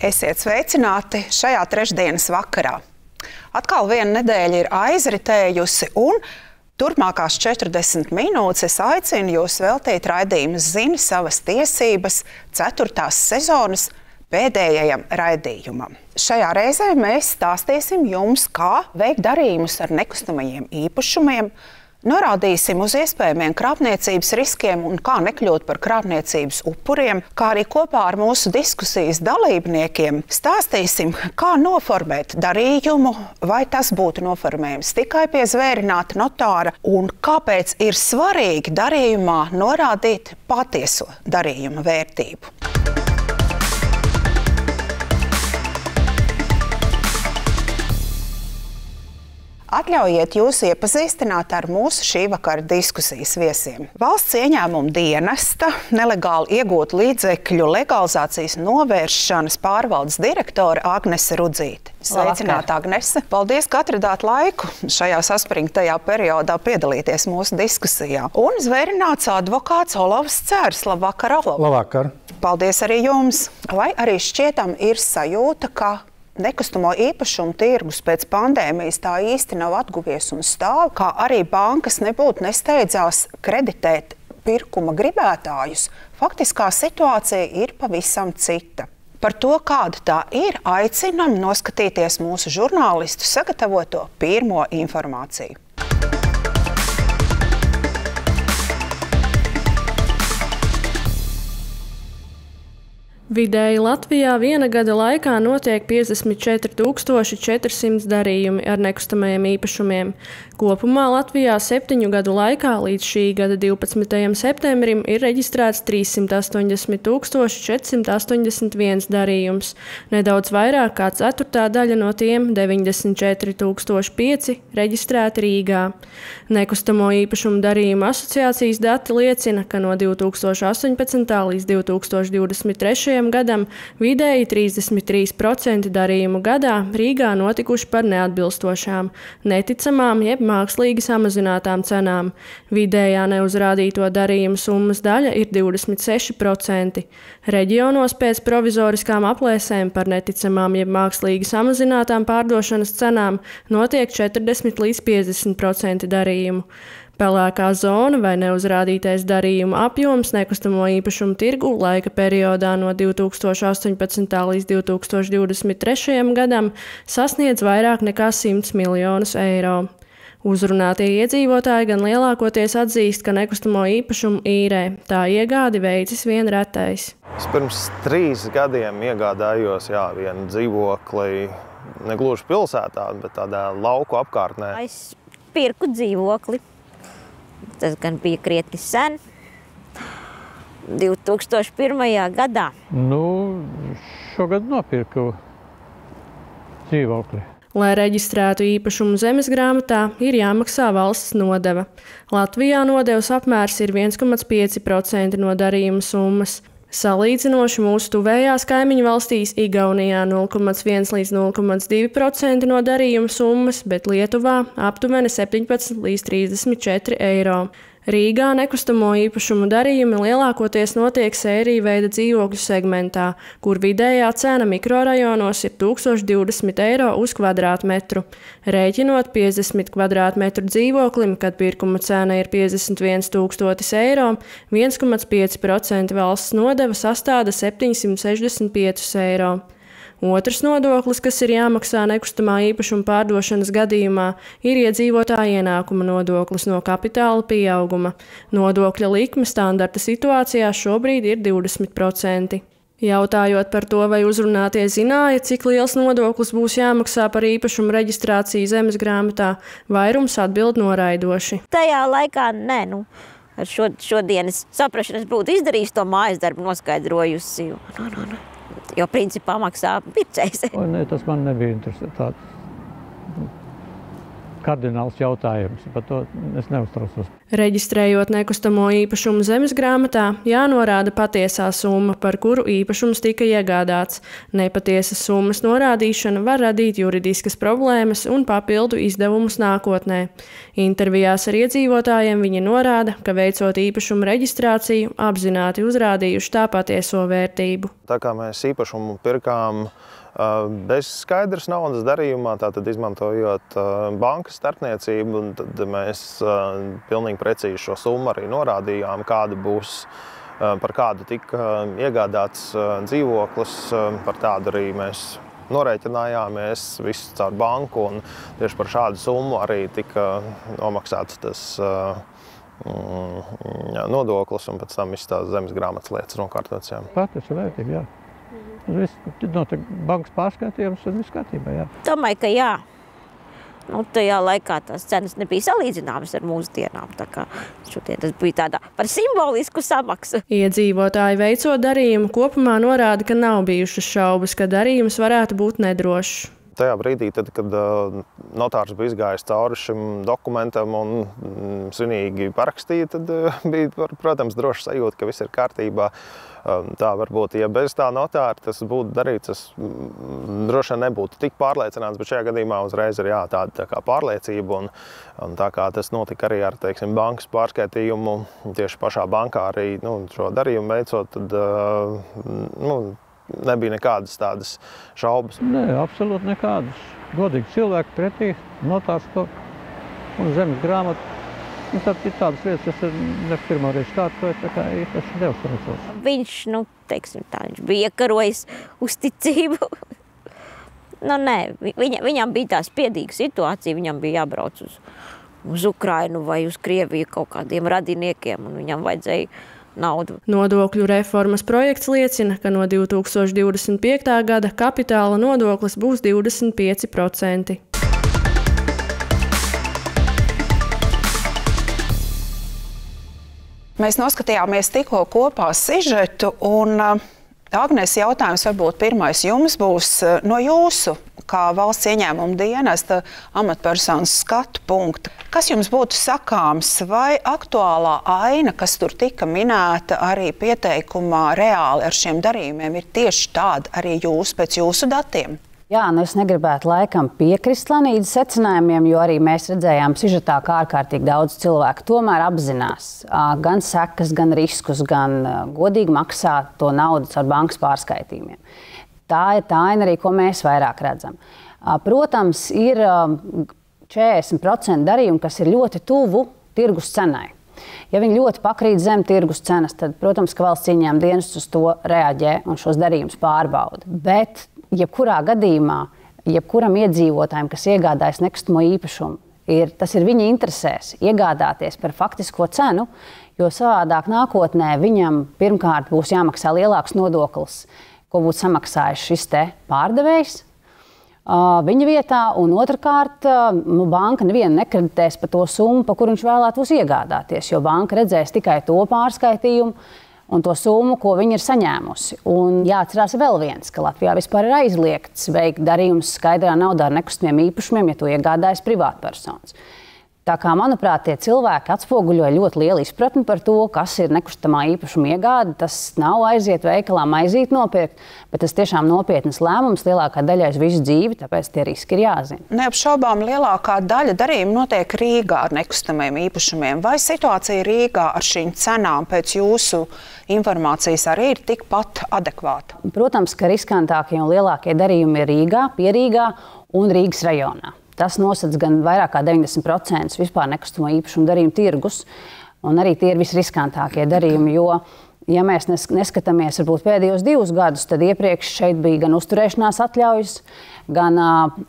Esiet sveicināti šajā trešdienas vakarā. Atkal viena nedēļa ir aizritējusi, un turpmākās 40 minūtes es aicinu jūs veltīt raidījumu Zini savas tiesības 4. sezonas pēdējajam raidījumam. Šajā reizē mēs stāstīsim jums, kā veikt darījumus ar nekustamajiem īpašumiem, norādīsim uz iespējamiem krāpniecības riskiem un kā nekļūt par krāpniecības upuriem, kā arī kopā ar mūsu diskusijas dalībniekiem stāstīsim, kā noformēt darījumu, vai tas būtu noformējams tikai pie zvērināta notāra un kāpēc ir svarīgi darījumā norādīt patieso darījuma vērtību. Atļaujiet jūs iepazīstināt ar mūsu šī vakara diskusijas viesiem. Valsts ieņēmuma dienesta nelegāli iegūt līdzekļu legalizācijas novēršanas pārvaldes direktore Agnese Rudzīte. Sveicināta, Agnese! Paldies, ka atradāt laiku šajā saspringtajā periodā piedalīties mūsu diskusijā. Un zvērināts advokāts Olavs Cērs. Labvakar, Olav! Labvakar! Paldies arī jums! Vai arī šķietam ir sajūta, ka nekustamo īpašumu tirgus pēc pandēmijas tā īsti nav atguvies un stāv, kā arī bankas nebūtu nesteidzās kreditēt pirkuma gribētājus, faktiskā situācija ir pavisam cita. Par to, kāda tā ir, aicinam noskatīties mūsu žurnālistu sagatavoto pirmo informāciju. Vidēji Latvijā viena gada laikā notiek 54 400 darījumi ar nekustamajiem īpašumiem. Kopumā Latvijā 7 gadu laikā līdz šī gada 12. septembrim ir reģistrēts 380 481 darījums. Nedaudz vairāk kā ceturtā daļa no tiem, 94 500, reģistrēti Rīgā. Nekustamo īpašumu darījumu asociācijas dati liecina, ka no 2018. līdz 2023. gadam vidēji 33% darījumu gadā Rīgā notikuši par neatbilstošām, neticamām jeb mākslīgi samazinātām cenām. Vidējā neuzrādīto darījumu summas daļa ir 26%. Reģionos pēc provizoriskām aplēsēm par neticamām jeb mākslīgi samazinātām pārdošanas cenām notiek 40 līdz 50% darījumu. Pelēkā zona vai neuzrādītais darījuma apjoms nekustamo īpašumu tirgu laika periodā no 2018. līdz 2023. gadam sasniedz vairāk nekā 100 miljonus eiro. Uzrunātie iedzīvotāji gan lielākoties atzīst, ka nekustamo īpašumu īrē, tā iegādi veicis vien retais. Es pirms 3 gadiem iegādājos vienu dzīvokli, ne gluži pilsētā, bet tādā lauku apkārtnē. Es pirku dzīvokli. Tas gan bija krietni sen, 2001. gadā. Šogad nopirku dzīvokli. Lai reģistrētu īpašumu zemesgrāmatā, ir jāmaksā valsts nodeva. Latvijā nodevas apmērs ir 1,5% no darījuma summas. Salīdzinoši mūsu tuvējās kaimiņu valstīs Igaunijā 0,1 līdz 0,2% no darījuma summas, bet Lietuvā aptuveni 17 līdz 34 eiro. Rīgā nekustamo īpašumu darījumi lielākoties notiek sēriju veida dzīvokļu segmentā, kur vidējā cena mikrorajonos ir 1020 eiro uz kvadrātmetru. Rēķinot 50 kvadrātmetru dzīvoklim, kad pirkuma cena ir 51 000 eiro, 1,5% valsts nodeva sastāda 765 eiro. Otrs nodoklis, kas ir jāmaksā nekustamā īpašuma pārdošanas gadījumā, ir iedzīvotāja ienākuma nodoklis no kapitāla pieauguma. Nodokļa likme standarta situācijā šobrīd ir 20%. Jautājot par to, vai uzrunātie zināja, cik liels nodoklis būs jāmaksā par īpašumu reģistrāciju zemesgrāmatā, vairums atbild noraidoši. Tajā laikā ar šodienas saprašanas būtu izdarījis to mājas darbu, noskaidrojusi. Jo principā maksā pircējs. Tas man nebija tāds kardināls jautājums, par to es neuztraucos. Reģistrējot nekustamo īpašumu zemesgrāmatā, jānorāda patiesā summa, par kuru īpašums tika iegādāts. Nepatiesas summas norādīšana var radīt juridiskas problēmas un papildu izdevumus nākotnē. Intervijās ar iedzīvotājiem viņi norāda, ka veicot īpašumu reģistrāciju, apzināti uzrādījuši tā patieso vērtību. Tā kā mēs īpašumu pirkām bez skaidras naudas darījumā, tātad izmantojot bankas starpniecību, tad mēs pilnīgi precīzi šo summu arī norādījām, kāda būs, par kādu tika iegādāts dzīvoklis, par tādu arī mēs norēķinājāmies visu caur banku, un tieši par šādu summu arī tika nomaksāts tas nodoklis, un pēc tam viss tās zemesgrāmatas lietas nokārtotas. Patiesa vērtība, jā. Viss notiek bankas pārskaitījums un viss kārtībā, jā. Domāju, ka jā. Tajā laikā tās cenas nebija salīdzināmas ar mūsdienām. Tā kā šodien tas bija tādā par simbolisku samaksu. Iedzīvotāji veicot darījumu kopumā norāda, ka nav bijušas šaubas, ka darījums varētu būt nedrošs. Tajā brīdī, kad notārs bija izgājis cauri šim dokumentam un svinīgi parakstīja, tad bija, protams, droši sajūta, ka viss ir kārtībā. Tā varbūt, ja bez tā notāra tas būtu darīts, tas droši vien nebūtu tik pārliecināts, bet šajā gadījumā uzreiz ir tāda tā kā pārliecība. Un tā kā tas notika arī ar, teiksim, bankas pārskaitījumu, tieši pašā bankā arī šo darījumu veicot, tad nebija nekādas tādas šaubas. Nē, absolūti nekādas. Godīgi cilvēki pretī, notārs to un zemesgrāmatu. Tad ir tādas lietas, kas ne pirmo reizi kārtoja, tā kā īpaši neuztraucos. Viņš, viņš bija iekarojis uzticību. Nē, viņam bija tā spiedīga situācija, viņam bija jābrauc uz Ukrainu vai uz Krieviju kaut kādiem radiniekiem, un viņam vajadzēja naudu. Nodokļu reformas projekts liecina, ka no 2025. gada kapitāla nodoklis būs 25%. Mēs noskatījāmies tikko kopā sižetu, un Agnes, jautājums varbūt pirmais jums būs no jūsu, kā valsts ieņēmuma dienesta amatpersonas skatu punkta. Kas jums būtu sakāms, vai aktuālā aina, kas tur tika minēta arī pieteikumā reāli ar šiem darījumiem, ir tieši tāda arī pēc jūsu datiem? Jā, es negribētu laikam piekrist Lanīdas secinājumiem, jo arī mēs redzējām sižetā, kā ārkārtīgi daudz cilvēku tomēr apzinās gan sekas, gan riskus, gan godīgi maksā to naudu ar bankas pārskaitījumiem. Tā ir tā aina arī, ko mēs vairāk redzam. Protams, ir 40% darījumu, kas ir ļoti tuvu tirgus cenai. Ja viņi ļoti pakrīt zem tirgus cenas, tad, protams, ka valsts ieņēmuma dienests uz to reaģē un šos darījumus pārbauda. Bet jebkurā gadījumā, jebkuram iedzīvotājiem, kas iegādājas nekustamo īpašumu, tas ir viņa interesēs iegādāties par faktisko cenu, jo savādāk nākotnē viņam pirmkārt būs jāmaksā lielāks nodoklis, ko būtu samaksājis šis te pārdevējs viņa vietā, un otrkārt, banka nevienu nekreditēs par to summu, par kuru viņš vēlētos iegādāties, jo banka redzēs tikai to pārskaitījumu un to summu, ko viņi ir saņēmusi. Un jāatcerās vēl viens, ka Latvijā vispār ir aizliegts veikt darījumus skaidrā naudā ar nekustamiem īpašumiem, ja to iegādājas privātpersonas. Tā kā, manuprāt, tie cilvēki atspoguļoja ļoti lielu izpratni par to, kas ir nekustamā īpašuma iegāde. Tas nav aiziet veikalā maizīt nopirkt, bet tas tiešām nopietnas lēmums lielākā daļai uz visu dzīvi, tāpēc tie riski ir jāzina. Neapšaubām lielākā daļa darījumu notiek Rīgā ar nekustamiem īpašumiem. Vai situācija Rīgā ar šīm cenām pēc jūsu informācijas arī ir tikpat adekvāta? Protams, ka riskantākie un lielākie darījumi ir Rīgā, pie Rīgā un Rīgas rajonā. Tas nosedz gan vairāk kā 90% vispār nekustamo īpašumu darījumu tirgus, un arī tie ir visriskantākie darījumi, jo, ja mēs neskatāmies varbūt pēdējos 2 gadus, tad iepriekš šeit bija gan uzturēšanās atļaujas, gan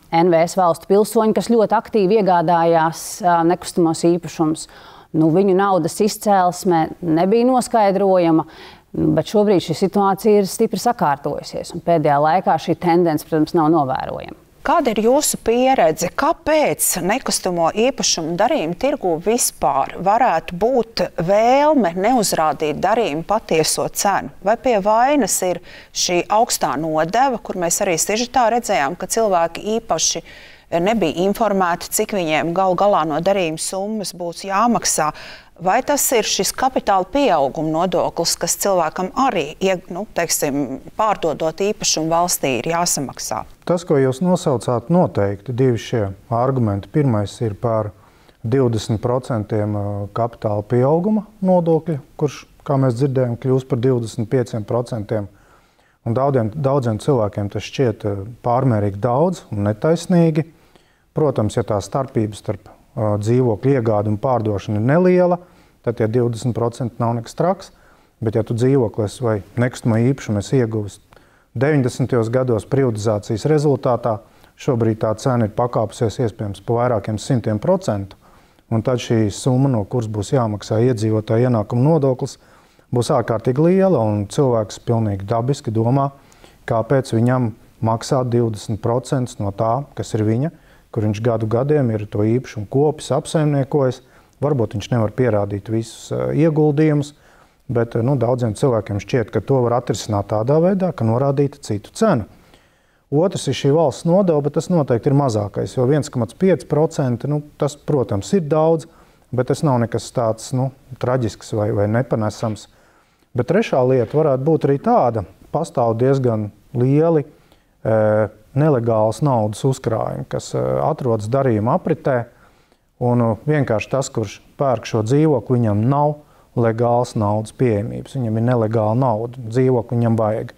NVS valstu pilsoņi, kas ļoti aktīvi iegādājās nekustamos īpašumus. Viņu naudas izcēlesme nebija noskaidrojama, bet šobrīd šī situācija ir stipri sakārtojusies, un pēdējā laikā šī tendence, protams, nav novērojama. Kāda ir jūsu pieredze? Kāpēc nekustamo īpašumu darījumu tirgū vispār varētu būt vēlme neuzrādīt darījumu patieso cenu? Vai pie vainas ir šī augstā nodeva, kur mēs arī sižetā redzējām, ka cilvēki īpaši nebija informēti, cik viņiem galu galā no darījuma summas būs jāmaksā? vai tas ir šis kapitāla pieauguma nodoklis, kas cilvēkam arī, pārdodot īpašumu valstī, ir jāsamaksā? Tas, ko jūs nosaucāt, noteikti divi šie argumenti. Pirmais ir par 20% kapitāla pieauguma nodokļa, kurš, kā mēs dzirdējam, kļūst par 25%. Un daudziem cilvēkiem tas šķiet pārmērīgi daudz un netaisnīgi. Protams, ja tā starpības starp dzīvokļu iegādi un pārdošana ir neliela, tad tie 20% nav nekas traks. Bet ja tu dzīvoklis vai nekustamo īpašumu esi ieguvis 90. gados privatizācijas rezultātā, šobrīd tā cena ir pakāpusies iespējams pa vairākiem 100%. Un tad šī summa, no kuras būs jāmaksā iedzīvotāja ienākuma nodoklis, būs ārkārtīgi liela, un cilvēks pilnīgi dabiski domā, kāpēc viņam maksāt 20% no tā, kas ir viņa, kur viņš gadu gadiem ir to īpašumu kopis, apsaimniekojis. Varbūt viņš nevar pierādīt visus ieguldījumus, bet daudziem cilvēkiem šķiet, ka to var atrisināt tādā veidā, ka norādīta citu cenu. Otrs ir šī valsts nodeva, bet tas noteikti ir mazākais, jo 1,5%, tas, protams, ir daudz, bet tas nav nekas tāds traģisks vai nepanesams. Bet trešā lieta varētu būt arī tāda, pastāv diezgan lieli nelegālas naudas uzkrājumi, kas atrodas darījuma apritē, un vienkārši tas, kurš pērk šo dzīvokli, viņam nav legāls naudas pieejamības, viņam ir nelegāla nauda, dzīvokli viņam vajag.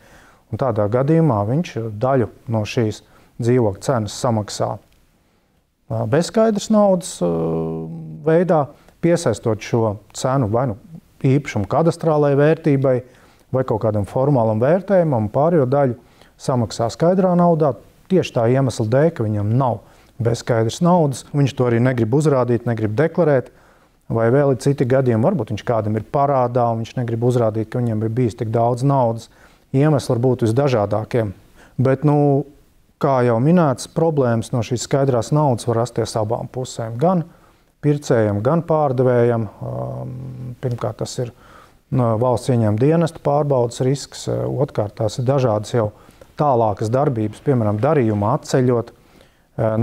Un tādā gadījumā viņš daļu no šīs dzīvokļa cenas samaksā bezskaidras naudas veidā, piesaistot šo cenu vai īpašumu kadastrālajai vērtībai vai kaut kādam formālam vērtējumam, pārējo daļu samaksā skaidrā naudā, tieši tā iemesla dēļ, ka viņam nav bezskaidras naudas. Viņš to arī negrib uzrādīt, negrib deklarēt, vai vēl ir citi gadījumi, varbūt viņš kādam ir parādā, un viņš negrib uzrādīt, ka viņam ir bijis tik daudz naudas. Iemesli var būt visdažādākiem. Bet, kā jau minēts, problēmas no šīs skaidrās naudas var rasties abām pusēm. Gan pircējam, gan pārdevējam. Pirmkārt, tas ir valsts ieņēmuma dienesta pārbaudas risks. Otrkārt, tās ir dažādas jau tālākas darbības, piemēram, darījuma atceļot.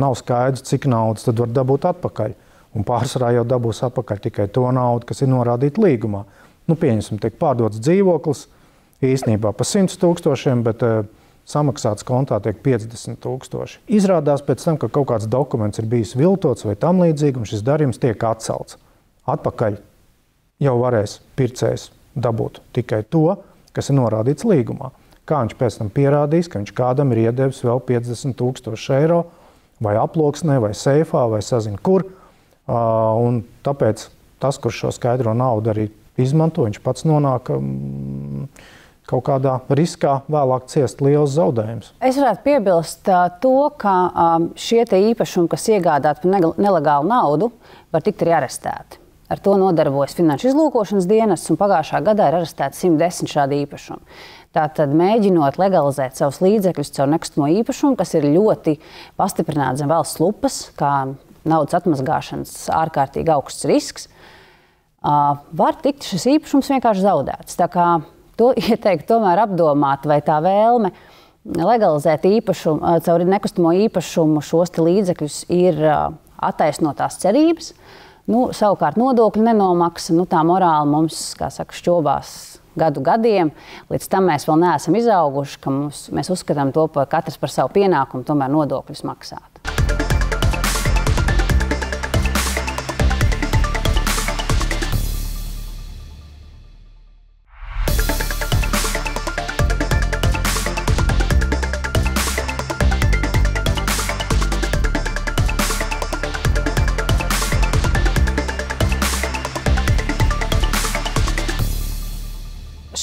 Nav skaidrs, cik naudas tad var dabūt atpakaļ. Un pārsvarā jau dabūs atpakaļ tikai to naudu, kas ir norādīta līgumā. Pieņemsim, tiek pārdots dzīvoklis, īstenībā pa 100 000, bet samaksāts kontā tiek 50 000. Izrādās pēc tam, ka kaut kāds dokuments ir bijis viltots vai tam līdzīgi, un šis darījums tiek atcelts. Atpakaļ jau varēs pircējs dabūt tikai to, kas ir norādīts līgumā. Kā viņš pēc tam pierādīs, ka viņš kādam ir iedevis vēl 50 000 eiro vai aploksnē, vai seifā, vai sazin kur. Un tāpēc tas, kurš šo skaidro naudu arī izmanto, viņš pats nonāk kaut kādā riskā vēlāk ciest liels zaudējums. Es varētu piebilst to, ka šie te īpašumi, kas iegādāti par nelegālu naudu, var tikt arī arestēti. Ar to nodarbojas Finanšu izlūkošanas dienests, un pagājušā gadā ir arestēti 110 šādi īpašumi. Tātad mēģinot legalizēt savus līdzekļus caur nekustamo īpašumu, kas ir ļoti pastiprināts zem valsts lupas, kā naudas atmazgāšanas ārkārtīgi augsts risks, var tikt šis īpašums vienkārši zaudēts. Tā kā to ieteikt tomēr apdomāt, vai tā vēlme legalizēt īpašumu, caur nekustamo īpašumu šos līdzekļus ir attaisnotās cerības. Savukārt nodokļu nenomaksa, tā morāli mums, kā saka, šķobās gadiem. Līdz tam mēs vēl neesam izauguši, ka mēs uzskatām to katrs par savu pienākumu tomēr nodokļus maksāt.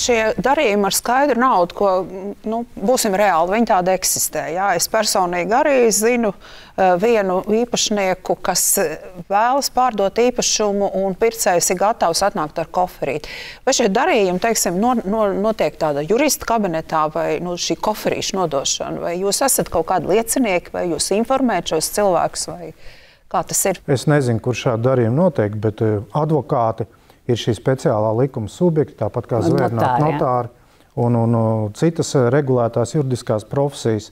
Šie darījumi ar skaidru naudu, ko būsim reāli, viņi tādi eksistē. Jā. Es personīgi arī zinu vienu īpašnieku, kas vēlas pārdot īpašumu, un pircējs ir gatavs atnākt ar koferīti. Vai šie darījumi, teiksim, notiek tāda jurista kabinetā vai šī koferīša nodošana? Vai jūs esat kaut kādi liecinieki, vai jūs informējat šos cilvēkus, vai kā tas ir? Es nezinu, kur šādi darījumi notiek, bet advokāti ir šī speciālā likuma subjekti, tāpat kā zvērnāti notāri un citas regulētās juridiskās profesijas.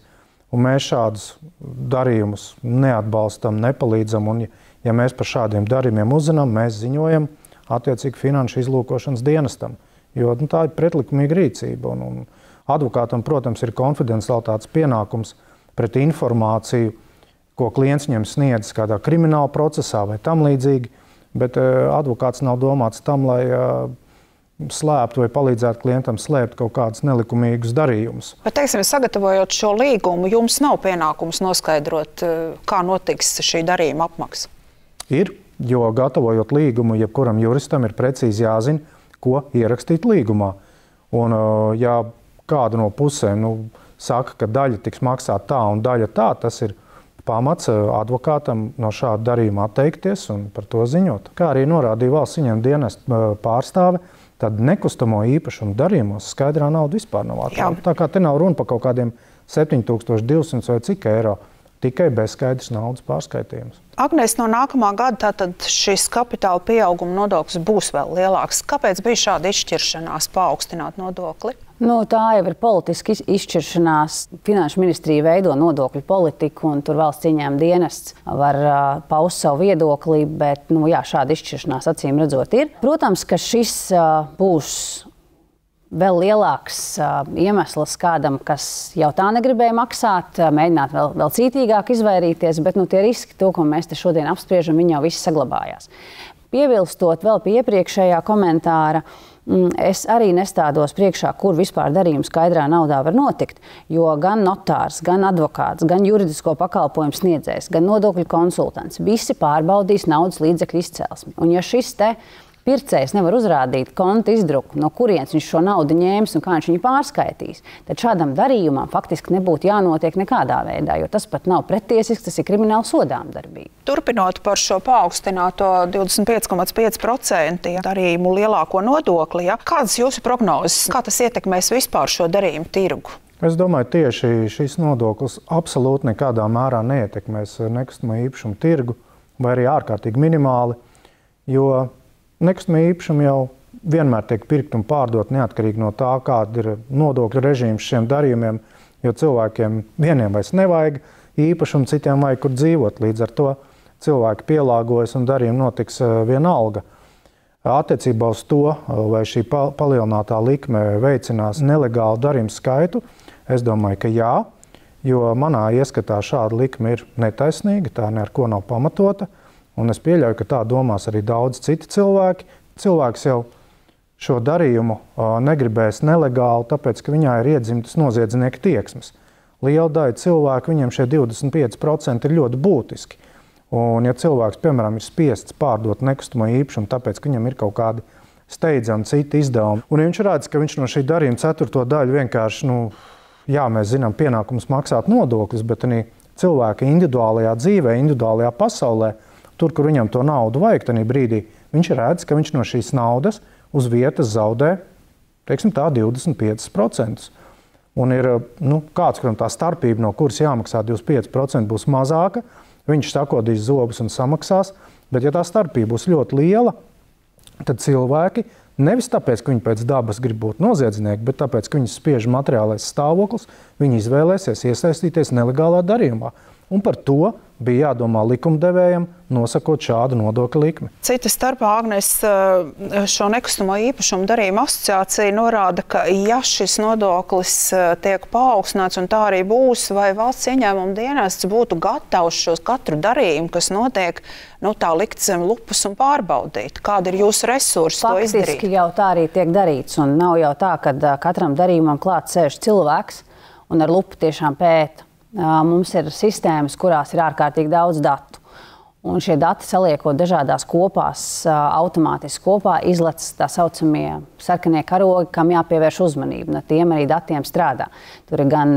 Un mēs šādus darījumus neatbalstam, nepalīdzam. Un, ja mēs par šādiem darījumiem uzzinām, mēs ziņojam attiecīgi finanšu izlūkošanas dienestam. Jo tā ir pretlikumīga rīcība. Un advokātam, protams, ir konfidencialitātes pienākums pret informāciju, ko klients viņam sniedz kādā krimināla procesā vai tam līdzīgi, bet advokāts nav domāts tam, lai slēptu vai palīdzētu klientam slēpt kaut kādus nelikumīgus darījumus. Bet, teiksim, sagatavojot šo līgumu, jums nav pienākums noskaidrot, kā notiks šī darījuma apmaksa? Ir, jo gatavojot līgumu, jebkuram juristam ir precīzi jāzina, ko ierakstīt līgumā. Un, ja kāda no pusēm saka, ka daļa tiks maksāt tā un daļa tā, tas ir pamats advokātam no šāda darījuma atteikties un par to ziņot. Kā arī norādīja valsts ieņēmuma dienesta pārstāve, tad nekustamo īpašumu darījumos skaidrā nauda vispār nav atrauta. Tā kā te nav runa par kaut kādiem 7200 vai cik eiro, tikai bezskaidrs naudas pārskaitījums. Agnēs, no nākamā gada tātad šis kapitāla pieauguma nodoklis būs vēl lielāks. Kāpēc bija šāda izšķiršanās paaugstināt nodokli? Tā jau ir politiska izšķiršanās. Finanšu ministrija veido nodokļu politiku, un tur valsts ieņēmuma dienests var paust savu viedokli, bet šāda izšķiršanās acīm redzot ir. Protams, ka šis būs vēl lielāks iemesls kādam, kas jau tā negribēja maksāt, mēģināt vēl cītīgāk izvairīties, bet tie riski, to, ko mēs te šodien apspriežam, viņi jau visi saglabājās. Piebilstot vēl pie iepriekšējā komentāra, es arī nestādos priekšā, kur vispār darījums skaidrā naudā var notikt, jo gan notārs, gan advokāts, gan juridisko pakalpojumu sniedzējs, gan nodokļu konsultants visi pārbaudīs naudas līdzekļu izcelsmi. Un ja šis te pircējs nevar uzrādīt konta izdruku, no kurienes viņš šo naudu ņēmis un kā viņš viņu pārskaitīs, tad šādam darījumam faktiski nebūtu jānotiek nekādā veidā, jo tas pat nav pretiesisks, tas ir krimināli sodām darbība. Turpinot par šo paaugstināto 25,5% darījumu lielāko nodokli, kādas jūsu prognozes, kā tas ietekmēs vispār šo darījumu tirgu? Es domāju, tieši šis nodoklis absolūti nekādā mērā neietekmēs nekustamo īpašumu tirgu vai arī ārkārtīgi minimāli, jo nekustamie īpašumi jau vienmēr tiek pirkt un pārdot neatkarīgi no tā, kāda ir nodokļu režīms šiem darījumiem, jo cilvēkiem vieniem vairs nevajag īpašumu, citiem vajag kur dzīvot. Līdz ar to cilvēki pielāgojas un darījumi notiks vienalga. Attiecībā uz to, vai šī palielinātā likme veicinās nelegālu darījumu skaitu, es domāju, ka jā, jo manā ieskatā šāda likme ir netaisnīga, tā ne ar ko nav pamatota. Un es pieļauju, ka tā domās arī daudz citi cilvēki. Cilvēks jau šo darījumu negribēs nelegāli, tāpēc, ka viņā ir iedzimtas noziedznieka tieksmes. Liela daļa cilvēku, viņiem šie 25% ir ļoti būtiski. Un ja cilvēks, piemēram, ir spiests pārdot nekustamo īpašumu, tāpēc, ka viņam ir kaut kādi steidzami citi izdevumi, un ja viņš redz, ka viņš no šī darījuma 4. daļu vienkārši, mēs zinām, pienākums maksāt nodokļus, bet cilvēka individuālajā dzīvē, individuālajā pasaulē, tur, kur viņam to naudu vajag tajā brīdī, viņš redz, ka viņš no šīs naudas uz vietas zaudē, teiksim tā, 25%. Un ir kāds, kuram tā starpība, no kuras jāmaksā 25%, būs mazāka, viņš sakodīs zobus un samaksās, bet ja tā starpība būs ļoti liela, tad cilvēki, nevis tāpēc, ka viņi pēc dabas grib būt noziedznieki, bet tāpēc, ka viņus spiež materiālais stāvoklis, viņi izvēlēsies iesaistīties nelegālā darījumā. Un par to bija jādomā likumdevējam, nosakot šādu nodokļu likmi. Cita starpā, Agnēs, šo nekustamo īpašumu darījuma asociācija norāda, ka ja šis nodoklis tiek paaugstināts, un tā arī būs, vai valsts ieņēmuma dienests būtu gatavs šos katru darījumu, kas notiek, tā likt zem lupas un pārbaudīt? Kāda ir jūsu resursi to izdarīt? Faktiski jau tā arī tiek darīts, un nav jau tā, ka katram darījumam klāt sēž cilvēks un ar lupu tiešām pēta. Mums ir sistēmas, kurās ir ārkārtīgi daudz datu. Un šie dati saliekot dažādās kopās, automātiski kopā izlec tā saucamie sarkanie karogi, kam jāpievērš uzmanība. No tiem arī datiem strādā. Tur ir gan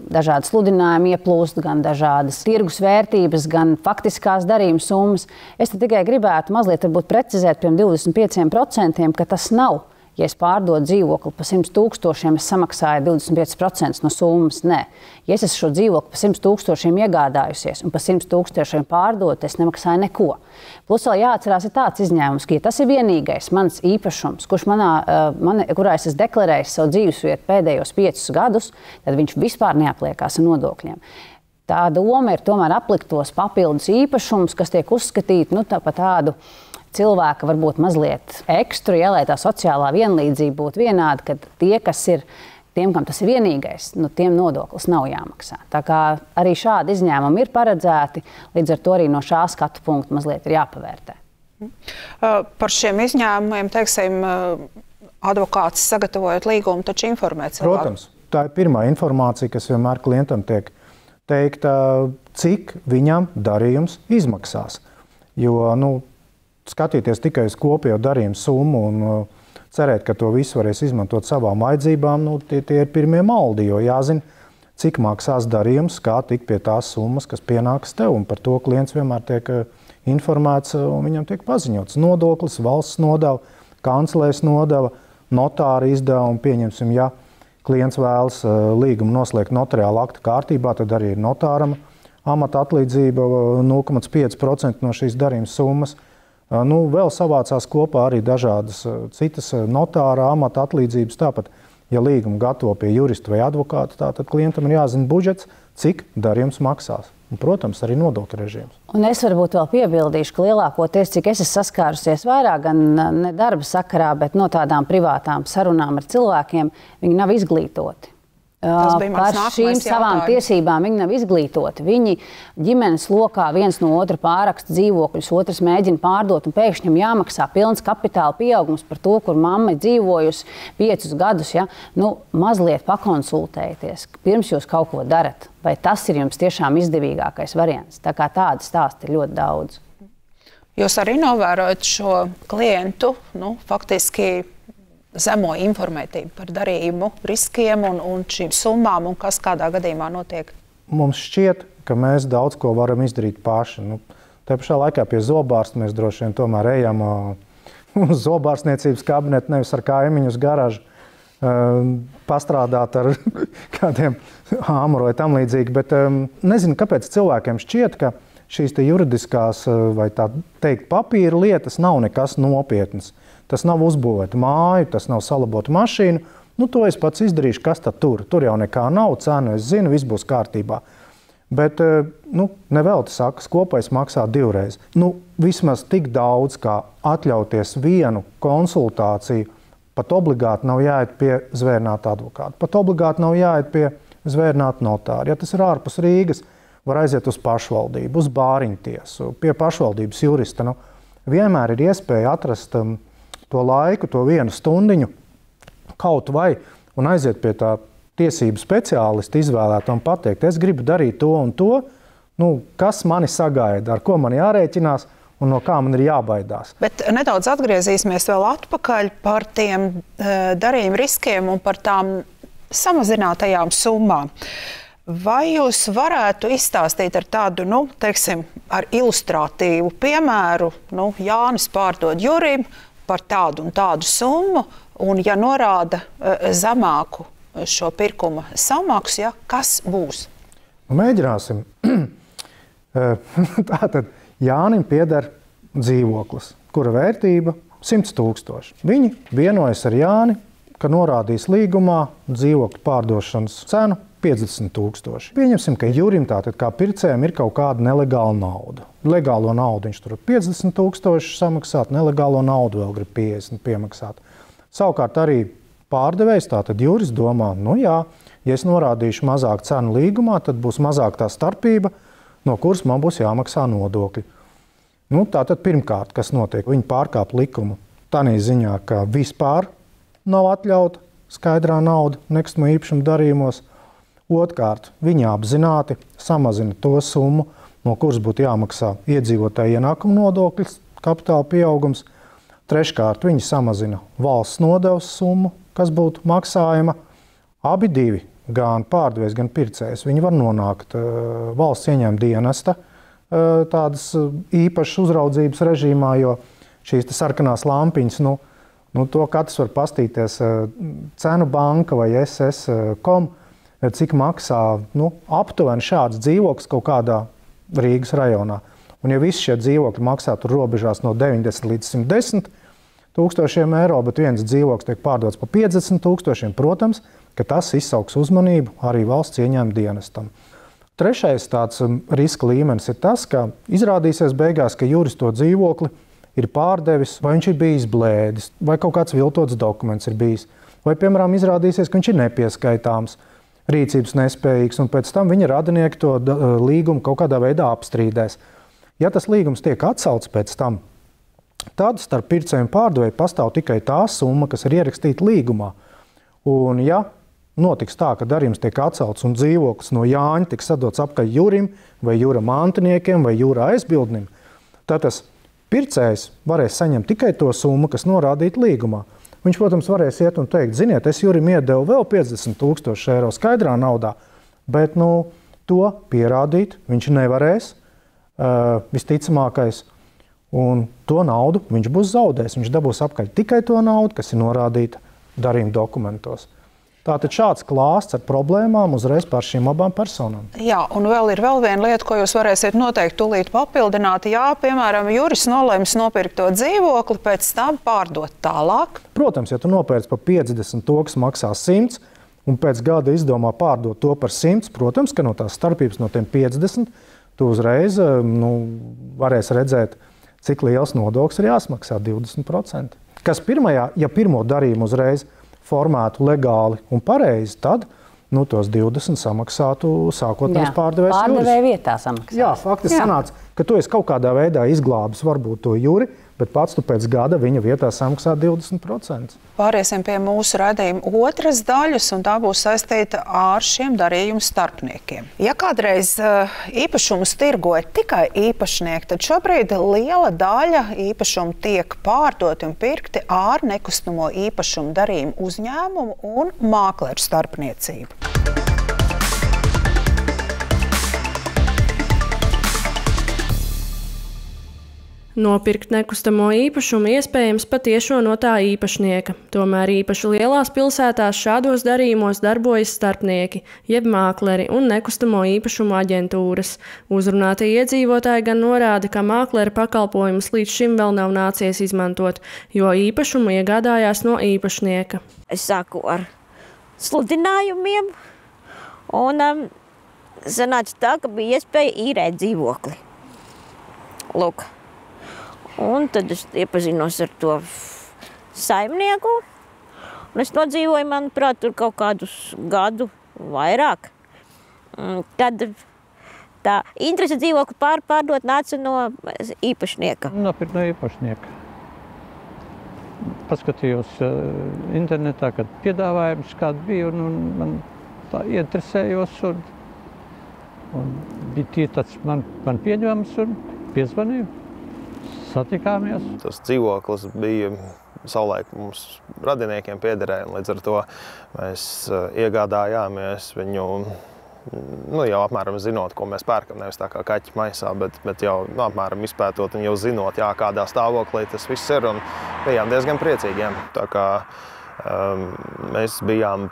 dažādi sludinājumi ieplūst, gan dažādas tirgus vērtības, gan faktiskās darījuma summas. Es tikai gribētu mazliet precizēt pie 25%, ka tas nav. Ja es pārdodu dzīvokli par 100 000, es samaksāju 25% no summas. Nē. Ja es šo dzīvokli par 100 000 iegādājusies un par 100 000 pārdot, es nemaksāju neko. Plus vēl jāatcerās ir tāds izņēmums, ka ja tas ir vienīgais mans īpašums, kurā es esmu deklarējis savu dzīvesvietu pēdējos 5 gadus, tad viņš vispār neapliekās ar nodokļiem. Tā doma ir tomēr aplikt tos papildus īpašumus, kas tiek uzskatīti par tādu cilvēka varbūt mazliet ekstru, ja, lai tā sociālā vienlīdzība būtu vienāda, kad tie, kas ir, tiem, kam tas ir vienīgais, tiem nodoklis nav jāmaksā. Tā kā arī šādi izņēmumi ir paredzēti, līdz ar to arī no šā skatu punkta mazliet ir jāpavērtē. Par šiem izņēmumiem, teiksim, advokāts sagatavojot līgumu, taču informē cilvēku. Protams, tā ir pirmā informācija, kas vienmēr klientam tiek teikta, cik viņam darījums izmaksās. Jo, skatīties tikai uz kopējo darījumu summu un cerēt, ka to visu varēs izmantot savām vajadzībām, tie ir pirmie maldi, jo jāzina, cik maksās darījums, kā tikt pie tās summas, kas pienākas tev, un par to klients vienmēr tiek informēts, un viņam tiek paziņots nodoklis, valsts nodeva, kancelēs nodeva, notāra izdevumi, pieņemsim, ja klients vēlas līgumu noslēgt notariāla akta kārtībā, tad arī ir notāram amata atlīdzība 0,5% no šīs darījuma summas. Vēl savācās kopā arī dažādas citas notāra amata atlīdzības. Tāpat, ja līgumu gatavo pie jurista vai advokāta, tad klientam ir jāzina budžets, cik darījums maksās. Un, protams, arī nodokļu režīms. Un es varbūt vēl piebildīšu, ka lielākoties, cik es esmu saskārusies vairāk, gan ne darba sakarā, bet no tādām privātām sarunām ar cilvēkiem, viņi nav izglītoti. Par šīm savām tiesībām viņi nav izglītoti. Viņi ģimenes lokā viens no otra pāraksta dzīvokļus, otrs mēģina pārdot un pēkšņi viņam jāmaksā pilns kapitāla pieaugums par to, kur mamma ir dzīvojusi 5 gadus. Ja? Mazliet pakonsultējieties, pirms jūs kaut ko darat. Vai tas ir jums tiešām izdevīgākais variants? Tā kā tādi stāsti ir ļoti daudz. Jūs arī novērojat šo klientu, faktiski zemo informētību par darījumu riskiem un šīm summām un kas kādā gadījumā notiek? Mums šķiet, ka mēs daudz ko varam izdarīt paši. Tā pašā laikā pie zobārsta mēs droši vien tomēr ejam uz zobārstniecības kabinetu, nevis ar kaimiņu uz garažu, pastrādāt ar kādiem āmuru vai tam līdzīgi. Bet nezinu, kāpēc cilvēkiem šķiet, ka šīs te juridiskās vai tā teikt papīra lietas nav nekas nopietnas. Tas nav uzbūvēt māju, tas nav salabot mašīnu. To es pats izdarīšu, kas tad tur. Tur jau nekā nav, cenu es zinu, viss būs kārtībā. Bet, nevelti sakas, kopais maksā 2 reizes. Vismaz tik daudz, kā atļauties vienu konsultāciju, pat obligāti nav jāiet pie zvērnāta advokāta. Pat obligāti nav jāiet pie zvērnāta notāra. Ja tas ir ārpus Rīgas, var aiziet uz pašvaldību, uz bāriņtiesu, pie pašvaldības jurista. Vienmēr ir iespēja atrast to laiku, to 1 stundiņu kaut vai un aiziet pie tā tiesību speciālista izvēlētā un pateikt, es gribu darīt to un to, kas mani sagaida, ar ko man jārēķinās un no kā man ir jābaidās. Bet nedaudz atgriezīsimies vēl atpakaļ par tiem darījuma riskiem un par tām samazinātajām summām. Vai jūs varētu izstāstīt ar tādu, ar ilustratīvu piemēru, Jānis pārdod Jurim par tādu un tādu summu, un ja norāda zemāku šo pirkuma samaksu, kas būs? Mēģināsim. Tātad Jānim pieder dzīvoklis, kura vērtība 100 000. Viņi vienojas ar Jāni, ka norādīs līgumā dzīvokļu pārdošanas cenu 50 000. Pieņemsim, ka Jurim tātad kā pircējiem ir kaut kāda nelegāla nauda. Legālo naudu viņš tur 50 000 samaksāt, nelegālo naudu vēl grib 50 piemaksāt. Savukārt arī pārdevējs, tātad Juris domā, ja es norādīšu mazāk cenu līgumā, tad būs mazāk tā starpība, no kuras man būs jāmaksā nodokļi. Tātad pirmkārt, kas notiek, viņi pārkāp likumu tādā ziņā, ka vispār nav atļauta skaidrā nauda nekustamo īpašumu darījumos. Otrkārt, viņi apzināti samazina to summu, no kuras būtu jāmaksā iedzīvotāju ienākumu nodoklis, kapitāla pieaugums. Treškārt, viņi samazina valsts nodevas summu, kas būtu maksājama. Abi divi, gan pārdevējs, gan pircējs, viņi var nonākt valsts ieņēmuma dienesta tādas īpašas uzraudzības režīmā, jo šīs sarkanās lampiņas, to katrs var pastīties Cenu banka vai SS.com, cik maksā aptuveni šāds dzīvoklis kaut kādā Rīgas rajonā. Un ja visi šie dzīvokļi maksā tur robežās no 90 līdz 110 000 eiro, bet viens dzīvoklis tiek pārdots par 50 000, protams, ka tas izsauks uzmanību arī valsts ieņēmuma dienestam. Trešais tāds riska līmenis ir tas, ka izrādīsies beigās, ka Juris to dzīvokli ir pārdevis, vai viņš ir bijis blēdis, vai kaut kāds viltots dokuments ir bijis, vai, piemēram, izrādīsies, ka viņš ir nepieskaitāms, rīcības nespējīgs, un pēc tam viņa radinieki to līgumu kaut kādā veidā apstrīdēs. Ja tas līgums tiek atcelts pēc tam, tad starp pircēju un pārdevēju pastāv tikai tā summa, kas ir ierakstīta līgumā. Un ja notiks tā, ka darījums tiek atcelts un dzīvoklis no Jāņa tiks sadots apkaļ Jurim vai Jura mantiniekiem vai Jura aizbildnim, tad tas pircējs varēs saņemt tikai to summu, kas norādīta līgumā. Viņš, protams, varēs iet un teikt, ziniet, es Jurim iedevu vēl 50 000 eiro skaidrā naudā, bet to pierādīt viņš nevarēs, visticamākais, un to naudu viņš būs zaudējis. Viņš dabūs apkaļ tikai to naudu, kas ir norādīta darījuma dokumentos. Tātad šāds klāsts ar problēmām uzreiz par šīm abām personām. Jā, un vēl viena lieta, ko jūs varēsiet noteikti tūlīt papildināt. Jā, piemēram, Juris nolēms nopirkt to dzīvokli, pēc tam pārdot tālāk. Protams, ja tu nopērci par 50, to, kas maksā 100, un pēc gada izdomā pārdot to par 100, protams, ka no tās starpības no tiem 50, tu uzreiz varēsi redzēt, cik liels nodoklis ir jāsmaksā 20%. Kas pirmo darījumu uzreiz formētu legāli un pareizi, tad tos 20 samaksātu sākotnējs pārdevējs Juris. Pārdevēja vietā samaksās. Jā, faktiski sanāca, ka tu esi kaut kādā veidā izglābis varbūt to Juri, bet pats tu pēc gada viņa vietā samaksā 20%. Pāriesim pie mūsu raidījuma otras daļas, un tā būs saistīta ar šiem darījumu starpniekiem. Ja kādreiz īpašumus tirgoja tikai īpašnieki, tad šobrīd liela daļa īpašumu tiek pārdoti un pirkti ar nekustamo īpašumu darījumu uzņēmumu un mākleru starpniecību. Nopirkt nekustamo īpašumu iespējams patiešo no tā īpašnieka. Tomēr īpaši lielās pilsētās šādos darījumos darbojas starpnieki, jeb mākleri un nekustamo īpašumu aģentūras. Uzrunātie iedzīvotāji gan norāda, ka māklera pakalpojumus līdz šim vēl nav nācies izmantot, jo īpašumu iegādājās no īpašnieka. Es sāku ar sludinājumiem, un sanāca tā, ka bija iespēja īrēt dzīvokli. Lūk. Un tad es iepazinos ar to saimnieku, un es nodzīvoju, manuprāt, tur kaut kādus gadu vairāk. Tad tā interese dzīvokli pārdot nāca no īpašnieka. Nopirkt no īpašnieka. Paskatījos internetā, kad piedāvājums kādu bija, un man tā ieinteresējos, un bija tāds man pieņemams, un piezvanīju. Satikāmies. Tas dzīvoklis bija savulaik mums radiniekiem piederēja, un līdz ar to mēs iegādājāmies viņu, jau apmēram zinot, ko mēs pērkam, nevis tā kā kaķi maisā, bet jau apmēram izpētot un jau zinot, kādā stāvoklī tas viss ir, un bijām diezgan priecīgiem. Tā kā mēs bijām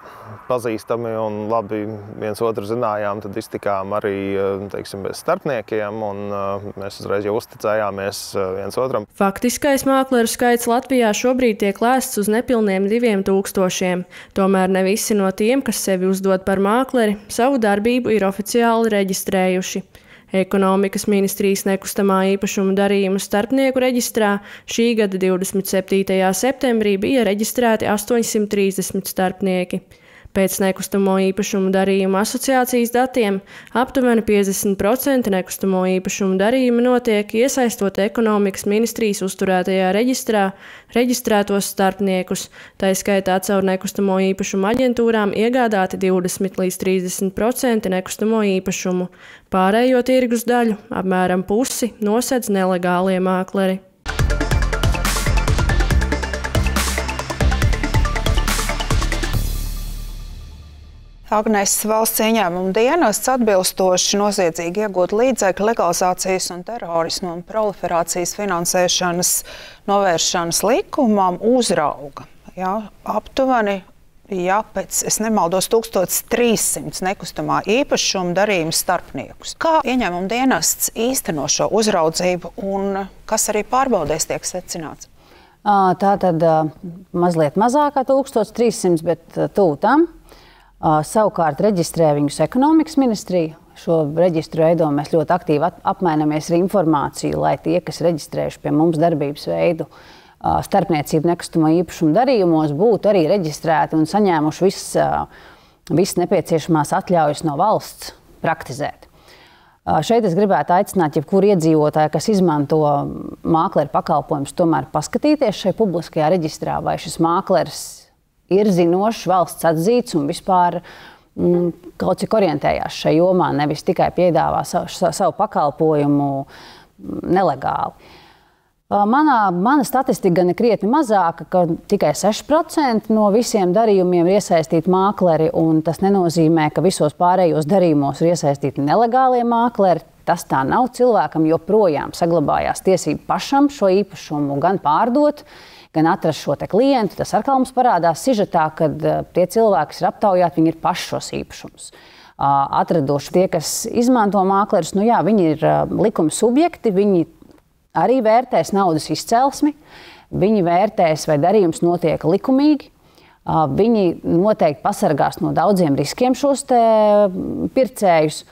pazīstami un labi viens otru zinājām, tad iztikām arī, teiksim, bez starpniekiem, un mēs uzreiz jau uzticējāmies viens otram. Faktiskais mākleru skaits Latvijā šobrīd tiek lēsts uz nepilniem 2000. Tomēr ne visi no tiem, kas sevi uzdod par mākleri, savu darbību ir oficiāli reģistrējuši. Ekonomikas ministrijas nekustamā īpašuma darījumu starpnieku reģistrā šī gada 27. septembrī bija reģistrēti 830 starpnieki. Pēc nekustamo īpašumu darījumu asociācijas datiem aptuveni 50% nekustamo īpašumu darījumu notiek iesaistot ekonomikas ministrijas uzturētajā reģistrā reģistrētos starpniekus, tā skaitā caur nekustamo īpašumu aģentūrām iegādāti 20 līdz 30% nekustamo īpašumu. Pārējo tirgus daļu, apmēram pusi, nosedz nelegālie mākleri. Agnēs Valsts ieņēmuma dienests atbilstoši noziedzīgi iegūt līdzekļu legalizācijas un terorismu un proliferācijas finansēšanas novēršanas likumam uzrauga. Aptuveni, pēc, es nemaldos, 1300 nekustamā īpašuma darījuma starpniekus. Kā ieņēmuma dienests īsteno šo uzraudzību un kas arī pārbaudēs tiek secināts? Tā tad mazliet mazāk kā 1300, bet tuvu tam. Savukārt reģistrē viņus ekonomikas ministrija. Šo reģistru veido mēs ļoti aktīvi apmainamies ar informāciju, lai tie, kas reģistrējuši pie mums darbības veidu starpniecību nekustamo īpašumu darījumos, būtu arī reģistrēti un saņēmuši visas nepieciešamās atļaujas no valsts praktizēt. Šeit es gribētu aicināt jebkuru iedzīvotāju, kas izmanto mākleru pakalpojumus, tomēr paskatīties šajā publiskajā reģistrā, vai šis mākleris ir zinošs, valsts atzīts un vispār kaut cik orientējās šajā jomā, nevis tikai piedāvā savu pakalpojumu nelegāli. Mana statistika gan ir krietni mazāka, ka tikai 6% no visiem darījumiem ir iesaistīti mākleri, un tas nenozīmē, ka visos pārējos darījumos ir iesaistīti nelegālie mākleri. Tas tā nav. Cilvēkam joprojām saglabājās tiesība pašam šo īpašumu gan pārdot, gan atrast šo te klientu. Tas atkal mums parādās sižetā, kad tie cilvēki, kas ir aptaujāti, viņi ir paši šos īpašumus atraduši. Tie, kas izmanto māklerus, nu jā, viņi ir likuma subjekti, viņi arī vērtēs naudas izcelsmi, viņi vērtēs, vai darījums notiek likumīgi, viņi noteikti pasargās no daudziem riskiem šos te pircējus.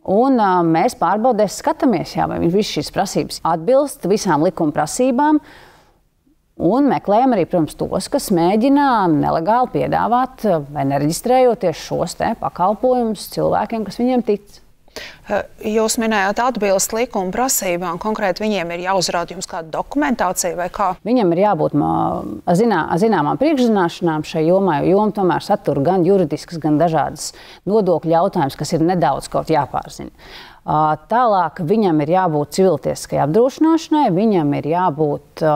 Un mēs pārbaudēs skatāmies, vai visas šīs prasības atbilst visām likuma prasībām. Un meklējam arī, protams, tos, kas mēģina nelegāli piedāvāt vai nereģistrējoties šos te pakalpojumus cilvēkiem, kas viņiem tic. Jūs minējāt atbilst likuma prasībām. Konkrēti viņiem ir jāuzrāda jums kāda dokumentācija vai kā? Viņam ir jābūt zināmām priekšzināšanām šai jomā, jo joma tomēr satur gan juridiskas, gan dažādas nodokļu jautājumus, kas ir nedaudz kaut jāpārzina. Tālāk viņam ir jābūt civiltiesiskai apdrošināšanai, viņam ir jābūt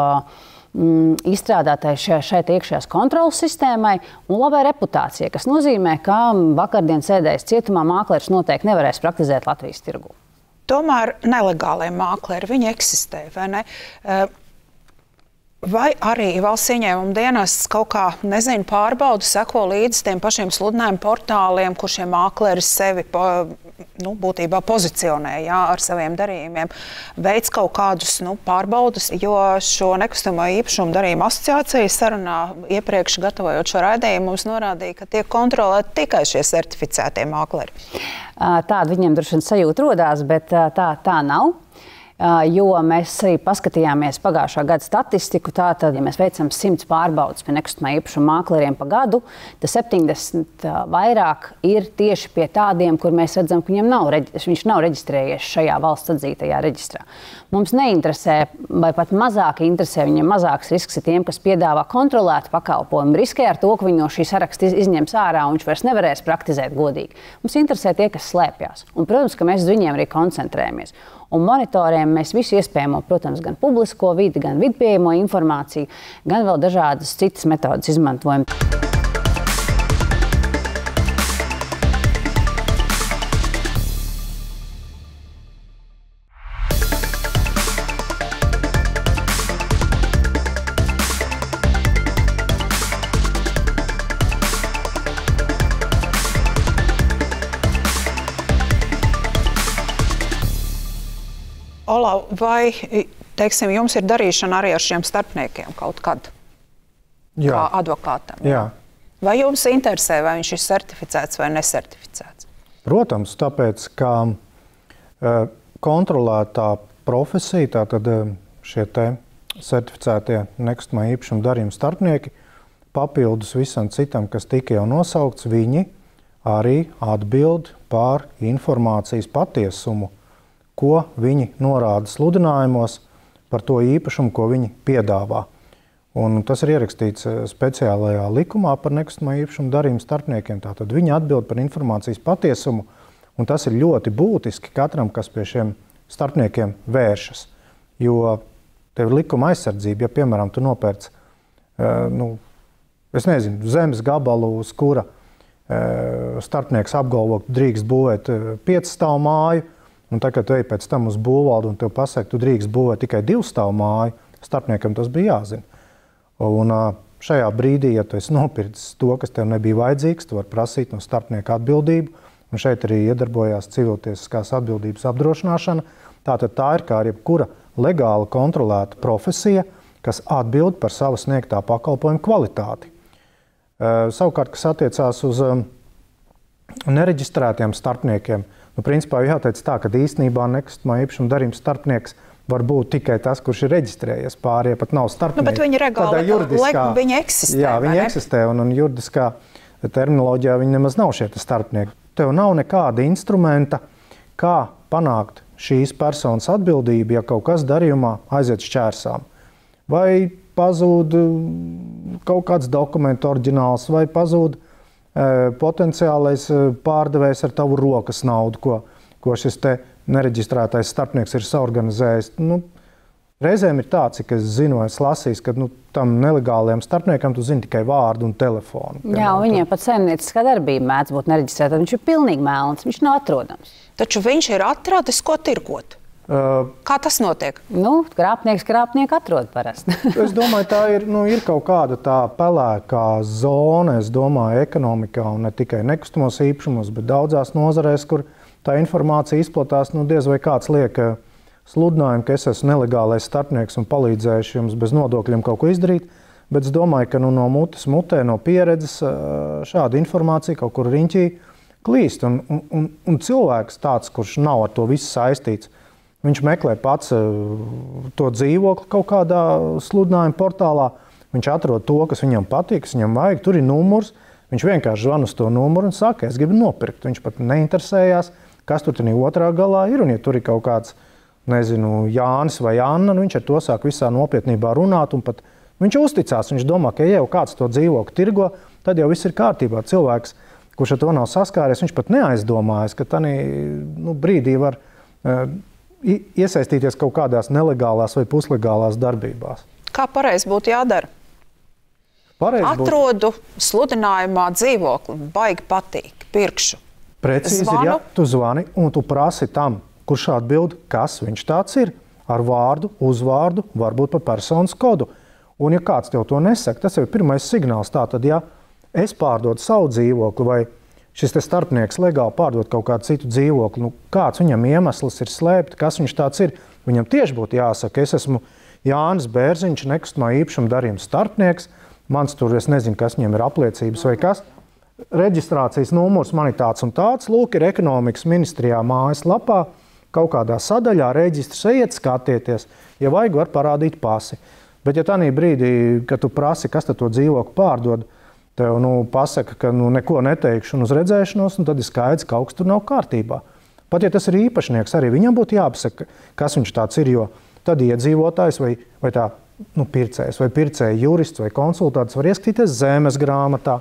izstrādātai šeit iekšējās kontrolas sistēmai un labai reputācijai, kas nozīmē, ka vakardien sēdējis cietumā mākleris noteikti nevarēs praktizēt Latvijas tirgu. Tomēr nelegālie mākleri, viņi eksistē, vai ne? Vai arī valsts ieņēmuma dienests kaut kā, nezinu, pārbauda, seko līdzi tiem pašiem sludinājumu portāliem, kur šie mākleri sevi būtībā pozicionē, jā, ar saviem darījumiem, veids kaut kādus pārbaudas, jo šo nekustamo īpašumu darījumu asociācija sarunā iepriekš gatavojot šo raidījumu mums norādīja, ka tiek kontrolēti tikai šie certificētie mākleri. Tāda viņiem droši vien sajūta rodās, bet tā nav. Jo mēs arī paskatījāmies pagājušā gada statistiku. Tātad, ja mēs veicam 100 pārbaudas pie nekustamā īpašuma mākleriem pa gadu, tad 70 vairāk ir tieši pie tādiem, kur mēs redzam, ka viņš nav reģistrējies šajā valsts atzītajā reģistrā. Mums neinteresē, vai pat mazāk interesē, viņam mazāks risks ir tiem, kas piedāvā kontrolētu pakalpojumu. Riskē ar to, ka viņi no šī saraksta izņems ārā un viņš vairs nevarēs praktizēt godīgi. Mums interesē tie, kas slēpjas. Un, protams, ka mēs uz viņiem arī koncentrējamies. Un monitorējam mēs visu iespējamo, protams, gan publisko vidi, gan vidpieejamo informāciju, gan vēl dažādas citas metodas izmantojam. Olau, vai, teiksim, jums ir darīšana arī ar šiem starpniekiem kaut kad? Jā. Kā advokātam? Jā. Vai jums interesē, vai viņš ir certificēts vai nesertificēts? Protams, tāpēc, ka kontrolētā profesija, tātad šie te certificētie nekustamā īpašuma darījuma starpnieki, papildus visam citam, kas tika jau nosaukts, viņi arī atbild par informācijas patiesumu, ko viņi norāda sludinājumos par to īpašumu, ko viņi piedāvā. Un tas ir ierakstīts speciālajā likumā par nekustamā īpašuma darījumu starpniekiem. Tātad viņi atbild par informācijas patiesumu, un tas ir ļoti būtiski katram, kas pie šiem starpniekiem vēršas. Jo tev ir likuma aizsardzība, ja, piemēram, tu nopērc, zemes gabalu, uz kura starpnieks apgalvo, ka drīkst būvēt 5 stāvu māju, un tā, kad tu ej pēc tam uz būvvaldu un tev pasaka, tu drīkst būvēt tikai 2 stāvu māju, starpniekam tas bija jāzina. Un šajā brīdī, ja tu esi nopircis to, kas tev nebija vajadzīgs, tu vari prasīt no starpnieka atbildību, un šeit arī iedarbojās civiltiesiskās atbildības apdrošināšana. Tātad tā ir kā jebkura legāli kontrolēta profesija, kas atbild par savu sniegtā pakalpojuma kvalitāti. Savukārt, kas attiecās uz nereģistrētiem starpniekiem. Principā jāteic tā, ka īstenībā nekustamā īpašuma darījuma starpnieks var būt tikai tas, kurš ir reģistrējies, pārējie pat nav starpnieki. Bet viņi viņi eksistē. Jā, viņi eksistē, un juridiskā terminoloģijā viņi nemaz nav šie starpnieki. Tev nav nekāda instrumenta, kā panākt šīs personas atbildību, ja kaut kas darījumā aiziet šķērsām. Vai pazūd kaut kāds dokumentu oriģināls, vai pazūd potenciālais pārdevējs ar tavu rokas naudu, ko šis te nereģistrētais starpnieks ir saorganizējis. Reizēm ir tāds, ka es zinu, es lasīju, ka tam nelegālajam starpniekam tu zini tikai vārdu un telefonu. Jā, viņiem pat saimnieciskā darbība mēdz būt nereģistrēta. Viņš ir pilnīgi melns, viņš nav atrodams. Taču viņš ir atradis, ko tirgot. Kā tas notiek? Krāpnieku atrod parasti. Es domāju, tā ir kaut kāda tā pelēkā zona, es domāju, ekonomikā un ne tikai nekustamos īpašumos, bet daudzās nozarēs, kur tā informācija izplatās, diez vai kāds liek sludinājumu, ka es esmu nelegālais starpnieks un palīdzējuši jums bez nodokļiem kaut ko izdarīt, bet es domāju, ka no mutes mutē, no pieredzes šāda informācija kaut kur riņķī klīst. Un cilvēks tāds, kurš nav ar to visu saistīts, viņš meklē pats to dzīvokli kaut kādā sludinājuma portālā. Viņš atrod to, kas viņam patīk, kas viņam vajag. Tur ir numurs. Viņš vienkārši zvan uz to numuru un saka, es gribu nopirkt. Viņš pat neinteresējās, kas tur otrā galā ir. Un ja tur ir kaut kāds, nezinu, Jānis vai Anna, viņš ar to sāk visā nopietnībā runāt. Un pat viņš uzticās. Viņš domā, ka ja jau kāds to dzīvokli tirgo, tad jau viss ir kārtībā. Cilvēks, kurš ar to nav saskāries, viņš pat neaizdomājas, ka tādā brīdī var iesaistīties kaut kādās nelegālās vai puslegālās darbībās. Kā pareizi būtu jādara? Atrodu sludinājumā dzīvokli, baigi patīk, pirkšu. Precīzi ir, ja tu zvani un tu prasi tam, kurš atbild, kas viņš tāds ir, ar vārdu, uzvārdu, varbūt pa personas kodu. Un ja kāds tev to nesaka, tas jau ir pirmais signāls. Tātad, ja es pārdodu savu dzīvokli vai šis te starpnieks legāli pārdot kaut kādu citu dzīvokli, kāds viņam iemesls ir slēpt, kas viņš tāds ir, viņam tieši būtu jāsaka, es esmu Jānis Bērziņš, nekustamā īpašuma darījuma starpnieks, mans tur, es nezinu, kas viņam ir apliecības vai kas, reģistrācijas numurs man ir tāds un tāds, lūk, ir ekonomikas ministrijā mājaslapā, kaut kādā sadaļā reģistrs, ejiet skatieties, ja vajag, var parādīt pasi. Bet ja tādā brīdī, kad tu prasi, kas tad to dzīvokli pārdod, tev pasaka, ka neko neteikšu un uz redzēšanos, un tad ir skaidrs, ka kaut kas tur nav kārtībā. Pat ja tas ir īpašnieks, arī viņam būtu jāpasaka, kas viņš tāds ir, jo tad iedzīvotājs vai tā pircējs vai pircēja jurists vai konsultants var ieskatīties zemes grāmatā,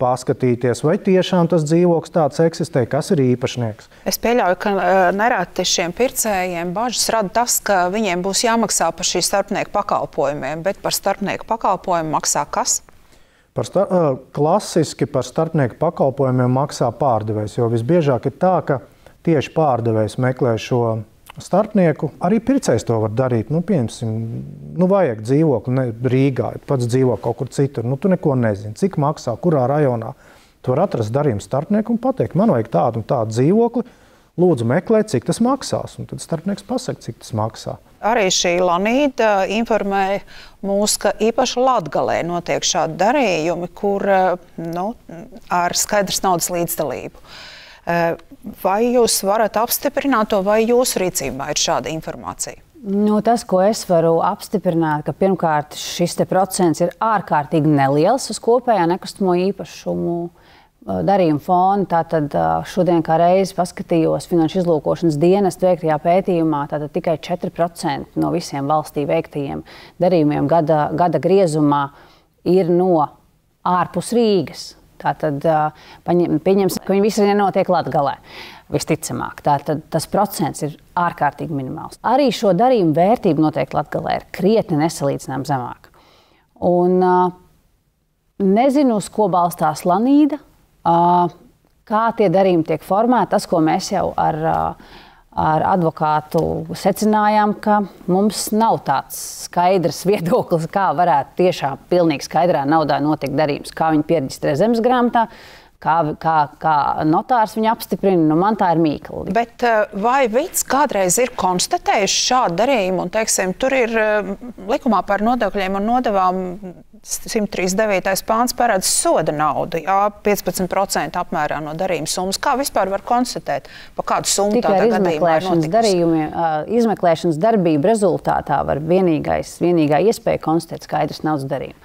paskatīties, vai tiešām tas dzīvoklis tāds eksistē, kas ir īpašnieks. Es pieļauju, ka nereti šiem pircējiem bažas rada tas, ka viņiem būs jāmaksā par šī starpnieku pakalpojumiem, bet par starpnieku pakalpojumu maksā kas? Klasiski par starpnieku pakalpojumiem maksā pārdevējs, jo visbiežāk ir tā, ka tieši pārdevējs meklē šo starpnieku. Arī pircējs to var darīt. Piemēram, vajag dzīvokli Rīgā, pats dzīvo kaut kur citur. Tu neko nezini, cik maksā, kurā rajonā. Tu vari atrast darījuma starpnieku un pateikt, man vajag tādu un tādu dzīvokli, lūdzu meklēt, cik tas maksās. Un tad starpnieks pasaka, cik tas maksā. Arī šī Lanīda informēja mūs, ka īpaši Latgalē notiek šādi darījumi, kur ar skaidras naudas līdzdalību. Vai jūs varat apstiprināt to, vai jūsu rīcībā ir šāda informācija? Tas, ko es varu apstiprināt, ka pirmkārt šis procents ir ārkārtīgi neliels uz kopējā nekustamo īpašumu darījuma fona. Tātad šodien kā reizi paskatījos Finanšu izlūkošanas dienesta veiktajā pētījumā, tātad tikai 4% no visiem valstī veiktajiem darījumiem gada griezumā ir no ārpus Rīgas. Tātad pieņemsim, ka viņi visi nenotiek Latgalē, visticamāk. Tātad tas procents ir ārkārtīgi minimāls. Arī šo darījumu vērtība noteikti Latgalē ir krietni nesalīdzinām zemāka. Un nezinu, uz ko balstās Lanīda, kā tie darījumi tiek formēti. Tas, ko mēs jau ar advokātu secinājām, ka mums nav tāds skaidrs viedoklis, kā varētu tiešām pilnīgi skaidrā naudā notikt darījums, kā viņi pieregistrē zemes grāmatā, kā notārs viņu apstiprina. Man tā ir mīkla. Bet vai Vits kādreiz ir konstatējuši šādu darījumu? Un, teiksim, tur ir likumā par nodokļiem un nodevām 139. pāns paredz soda naudu, 15% apmērā no darījuma summas. Kā vispār var konstatēt, pa kādu summu tādā gadījumā ir notikusi? Izmeklēšanas darbību rezultātā var vienīgā iespēja konstatēt skaidrs naudas darījumu.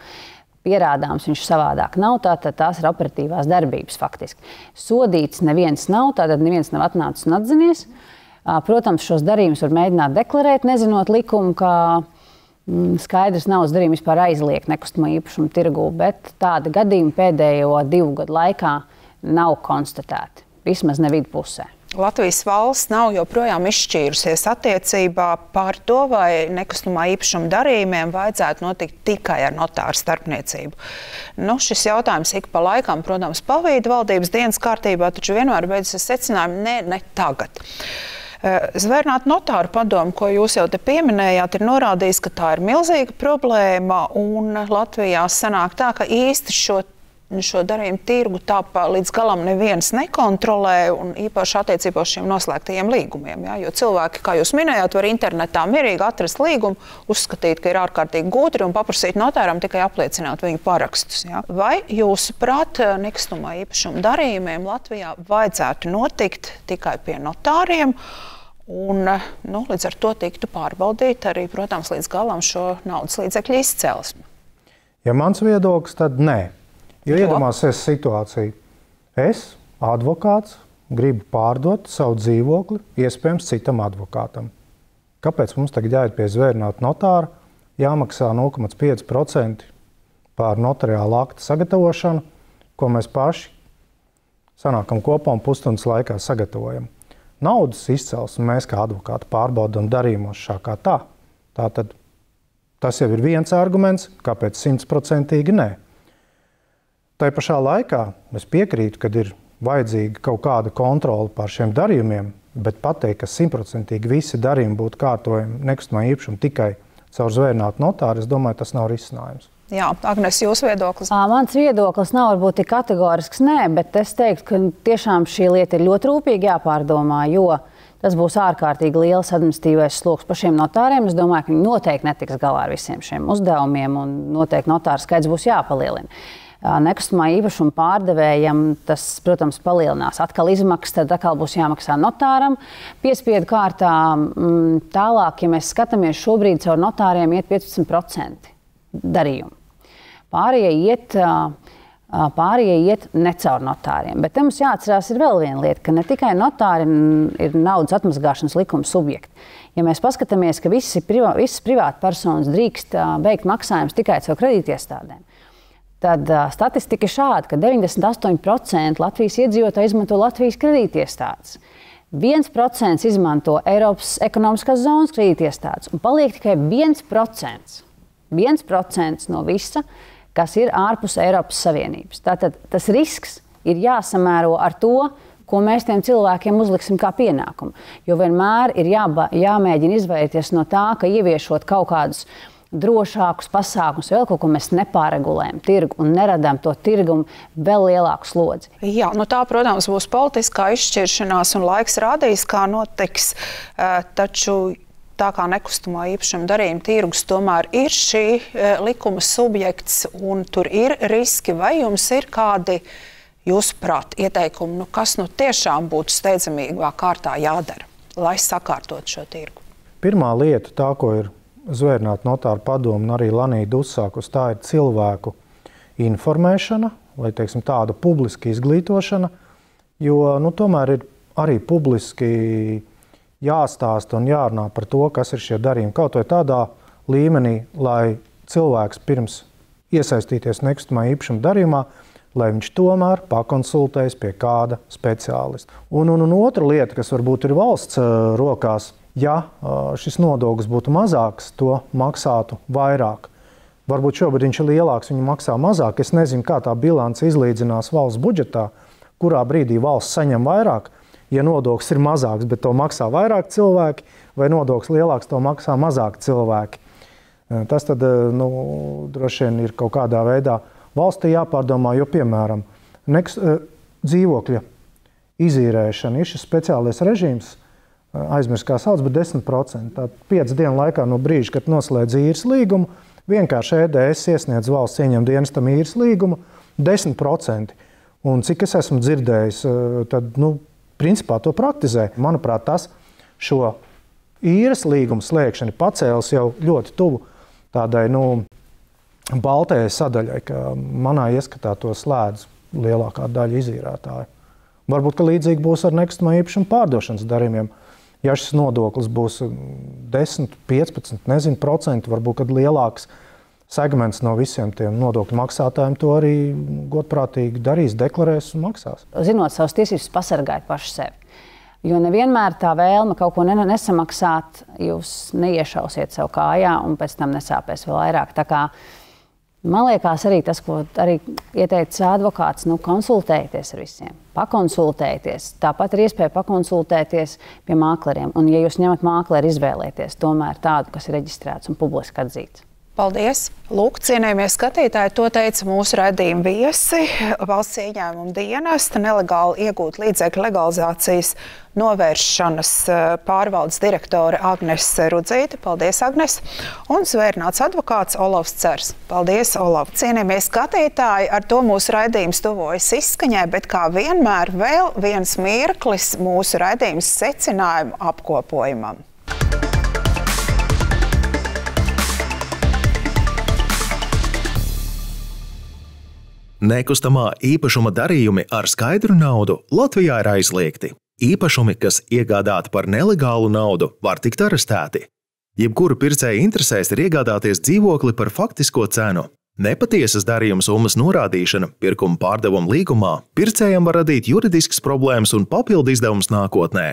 Pierādāms viņš savādāk nav, tātad tās ir operatīvās darbības faktiski. Sodīts neviens nav, tātad neviens nav atnācis un atzinies. Protams, šos darījumus var mēģināt deklarēt, nezinot likumu, kā skaidrs naudas darījumi vispār aizliegt nekustamā īpašuma tirgū, bet tāda gadījuma pēdējo 2 gadu laikā nav konstatēti, vismaz ne vidpusē. Latvijas valsts nav joprojām izšķīrusies attiecībā par to, vai nekustamā īpašuma darījumiem vajadzētu notikt tikai ar notāru starpniecību. Šis jautājums ik pa laikam, protams, pavīd valdības dienas kārtībā, taču vienmēr beidzas secinājumu ne tagad. Zvērnāta notāru padomu, ko jūs jau te pieminējāt, ir norādījis, ka tā ir milzīga problēma, un Latvijā sanāk tā, ka īsti šo darījumu tirgu tā līdz galam neviens nekontrolē, un īpaši attiecībā uz šiem noslēgtajiem līgumiem. Ja? Jo cilvēki, kā jūs minējāt, var internetā mierīgi atrast līgumu, uzskatīt, ka ir ārkārtīgi gudri un paprasīt notāram tikai apliecināt viņu parakstus. Ja? Vai jūsuprāt, nekustamā īpašuma darījumiem Latvijā vajadzētu notikt tikai pie notāriem? Un līdz ar to tiktu pārbaudīt arī, protams, līdz galam šo naudas līdzekļu izcelsmi. Ja mans viedoklis, tad nē. Jo iedomāsies situāciju. Es, advokāts, gribu pārdot savu dzīvokli, iespējams, citam advokātam. Kāpēc mums tagad jāiet pie zvērnāta notāra, jāmaksā 0,5% par notariālu aktu sagatavošanu, ko mēs paši sanākam kopā un pusstundas laikā sagatavojam. Naudas izcelsmi mēs kā advokāti pārbaudam darījumos šā kā tā. Tātad tas jau ir viens arguments, kāpēc 100% nē. Tai pašā laikā es piekrītu, ka ir vajadzīga kaut kāda kontrole pār šiem darījumiem, bet pateikt, ka 100% visi darījumi būtu kārtojami nekustamā īpašuma tikai caur zvērnātu notāru, es domāju, tas nav risinājums. Jā, Agnes, jūsu viedoklis? Mans viedoklis nav varbūt tik kategorisks, nē, bet es teiktu, ka tiešām šī lieta ir ļoti rūpīgi jāpārdomā, jo tas būs ārkārtīgi liels administratīvais sloks par šiem notāriem. Es domāju, ka viņi noteikti netiks galā ar visiem šiem uzdevumiem un noteikti notāru skaits būs jāpalielina. Nekustamā īpašuma pārdevējam tas, protams, palielinās. Atkal izmaksas, tad atkal būs jāmaksā notāram. Piespiedu kārtā tālāk, ja mēs skatāmies, šobrīd caur notāriem iet 15% darījumu. Pārējie iet ne caur notāriem. Bet te mums jāatcerās ir vēl viena lieta, ka ne tikai notāri ir naudas atmazgāšanas likuma subjekti. Ja mēs paskatāmies, ka visas privātpersonas drīkst veikt maksājumus tikai caur kredītiestādēm, tad statistika ir šāda, ka 98% Latvijas iedzīvotāji izmanto Latvijas kredītiestādes. 1% izmanto Eiropas ekonomiskās zonas kredītiestādes un paliek tikai 1%. 1% no visa, kas ir ārpus Eiropas Savienības. Tātad tas risks ir jāsamēro ar to, ko mēs tiem cilvēkiem uzliksim kā pienākumu. Jo vienmēr ir jāmēģina izvairīties no tā, ka ieviešot kaut kādus drošākus pasākumus, vēl kaut ko mēs nepāregulējam tirgu un neradām to tirgumu vēl lielāku slodzi. Jā, tā, protams, būs politiskā izšķiršanās un laiks rādīs, kā notiks, taču tā kā nekustamā īpašuma darījuma tirgus tomēr ir šī likuma subjekts un tur ir riski, vai jums ir kādi, jūsuprāt, ieteikumi, kas tiešām būtu steidzamīgā kārtā jādara, lai sakārtot šo tirgu? Pirmā lieta, tā, ko ir zvērnāta notāra padoma un arī Lanīda uzsākus, tā ir cilvēku informēšana, vai teiksim, tāda publiska izglītošana, jo tomēr ir arī publiski jāstāsta un jārunā par to, kas ir šie darījumi. Kaut vai tādā līmenī, lai cilvēks pirms iesaistīties nekustamā īpašuma darījumā, lai viņš tomēr pakonsultējas pie kāda speciālista. Un otra lieta, kas varbūt ir valsts rokās, ja šis nodoklis būtu mazāks, to maksātu vairāk. Varbūt šobrīd viņš ir lielāks, viņu maksā mazāk. Es nezinu, kā tā bilance izlīdzinās valsts budžetā, kurā brīdī valsts saņem vairāk. Ja nodoklis ir mazāks, bet to maksā vairāk cilvēki, vai nodoklis lielāks, to maksā mazāk cilvēki. Tas tad, droši vien ir kaut kādā veidā valstī jāpārdomā, jo, piemēram, dzīvokļa izīrēšana ir šis speciālais režīms, aizmirst kā sauc, bet 10%. Tā 5 dienu laikā no brīža, kad noslēdz īres līgumu, vienkārši EDS iesniedz valsts ieņem dienestam īres līgumu 10%. Un cik es esmu dzirdējis, tad, principā to praktizē. Manuprāt, tas šo īres līgumu slēgšanu pacēlis jau ļoti tuvu tādai, baltajai sadaļai, ka manā ieskatā to slēdz lielākā daļa izīrētāju. Varbūt, ka līdzīgi būs ar nekustamā īpašuma pārdošanas darījumiem. Ja šis nodoklis būs 10, 15, procenti, varbūt, kad lielāks segments no visiem tiem nodokļu maksātājiem to arī godprātīgi darīs, deklarēs un maksās. Zinot savas tiesības, pasargājat paši sevi. Jo nevienmēr tā vēlme kaut ko nesamaksāt, jūs neiešausiet sev kājā un pēc tam nesāpēs vēl vairāk. Tā kā, man liekas, arī tas, ko arī ieteica advokāts, konsultējieties ar visiem, pakonsultējieties. Tāpat ir iespēja pakonsultēties pie mākleriem. Un, ja jūs ņemat mākleri, izvēlēties tomēr tādu, kas ir reģistrēts un publiski atzīts. Paldies! Lūk, cienījamie skatītāji, to teica mūsu raidījuma viesi, valsts ieņēmuma dienesta, nelegāli iegūt līdzekļu legalizācijas novēršanas pārvaldes direktore Agnese Rudzīte. Paldies, Agnes! Un zvērnāts advokāts Olavs Cers. Paldies, Olav! Cienījamie skatītāji, ar to mūsu raidījums tuvojas izskaņai, bet kā vienmēr vēl viens mirklis mūsu raidījums secinājumu apkopojumam. Nekustamā īpašuma darījumi ar skaidru naudu Latvijā ir aizliegti. Īpašumi, kas iegādāti par nelegālu naudu, var tikt arestēti. Jebkuru pircēju interesēs ir iegādāties dzīvokli par faktisko cenu. Nepatiesas darījuma summas norādīšana pirkuma pārdevuma līgumā pircējam var radīt juridiskas problēmas un papildu izdevumus nākotnē.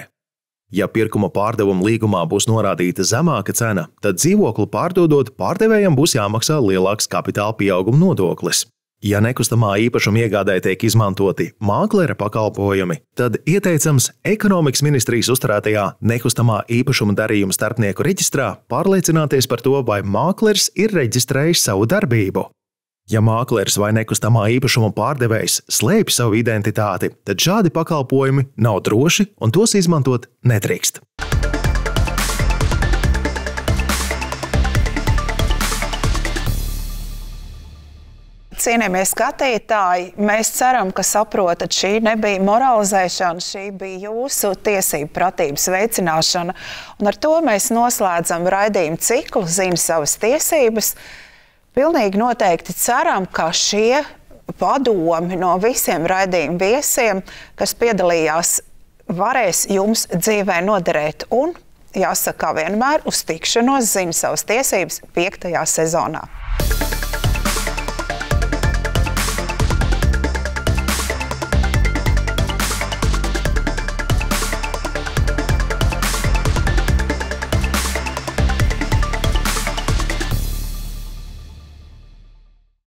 Ja pirkuma pārdevuma līgumā būs norādīta zemāka cena, tad dzīvokli pārdodot pārdevējam būs jāmaksā lielāks kapitāla pieauguma nodoklis. Ja nekustamā īpašuma iegādē tiek izmantoti māklera pakalpojumi, tad ieteicams Ekonomikas ministrijas uzturētajā nekustamā īpašuma darījuma starpnieku reģistrā pārliecināties par to, vai mākleris ir reģistrējis savu darbību. Ja mākleris vai nekustamā īpašuma pārdevējs slēpj savu identitāti, tad šādi pakalpojumi nav droši un tos izmantot nedrīkst. Cienījamie skatītāji, mēs ceram, ka saprotat, šī nebija moralizēšana, šī bija jūsu tiesību pratības veicināšana. Un ar to mēs noslēdzam raidījumu ciklu Zini savas tiesības. Pilnīgi noteikti ceram, ka šie padomi no visiem raidījumu viesiem, kas piedalījās, varēs jums dzīvē noderēt. Un, jāsaka, vienmēr uz tikšanos Zini savas tiesības 5. sezonā.